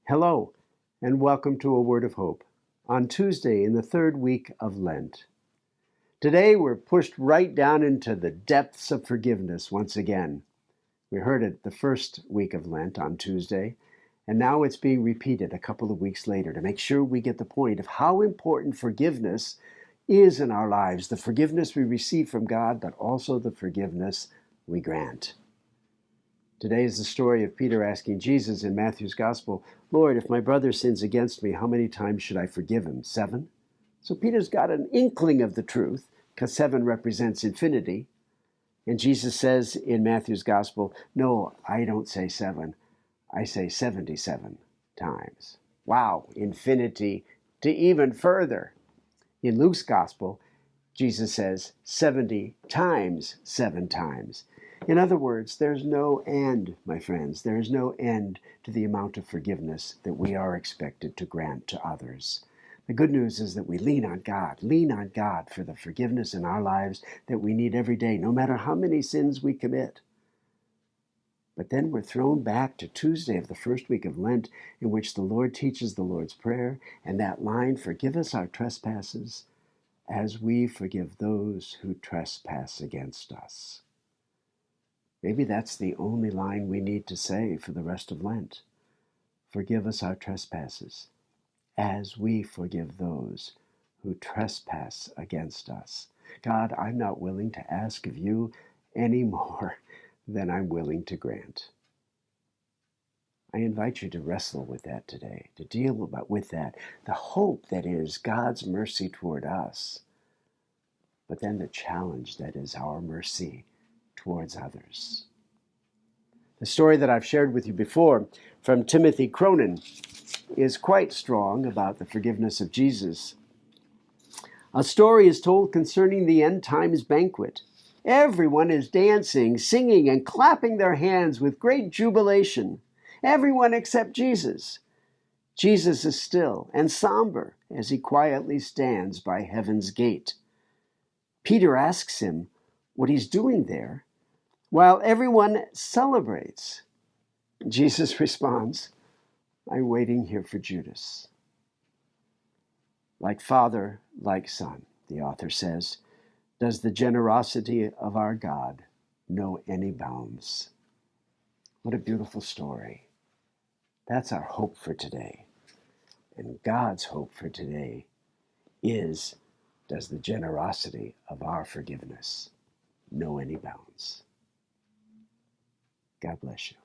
Hello, and welcome to A Word of Hope on Tuesday in the third week of Lent. Today we're pushed right down into the depths of forgiveness once again. We heard it the first week of Lent on Tuesday, and now it's being repeated a couple of weeks later to make sure we get the point of how important forgiveness is in our lives, the forgiveness we receive from God, but also the forgiveness we grant. Today is the story of Peter asking Jesus in Matthew's Gospel, "Lord, if my brother sins against me, how many times should I forgive him? 7?" So Peter's got an inkling of the truth, because 7 represents infinity. And Jesus says in Matthew's Gospel, "No, I don't say 7. I say 77 times." Wow, infinity to even further. In Luke's Gospel, Jesus says 70 times 7 times. In other words, there's no end, my friends. There is no end to the amount of forgiveness that we are expected to grant to others. The good news is that we lean on God for the forgiveness in our lives that we need every day, no matter how many sins we commit. But then we're thrown back to Tuesday of the first week of Lent, in which the Lord teaches the Lord's Prayer, and that line, "Forgive us our trespasses, as we forgive those who trespass against us." Maybe that's the only line we need to say for the rest of Lent. Forgive us our trespasses, as we forgive those who trespass against us. God, I'm not willing to ask of you any more than I'm willing to grant. I invite you to wrestle with that today, to deal with that, the hope that is God's mercy toward us, but then the challenge that is our mercy towards others. The story that I've shared with you before from Timothy Cronin is quite strong about the forgiveness of Jesus. A story is told concerning the end times banquet. Everyone is dancing, singing, and clapping their hands with great jubilation. Everyone except Jesus. Jesus is still and somber as he quietly stands by heaven's gate. Peter asks him what he's doing there while everyone celebrates. Jesus responds, "I'm waiting here for Judas." Like father, like son, the author says, does the generosity of our God know any bounds? What a beautiful story. That's our hope for today. And God's hope for today is, does the generosity of our forgiveness know any bounds? God bless you.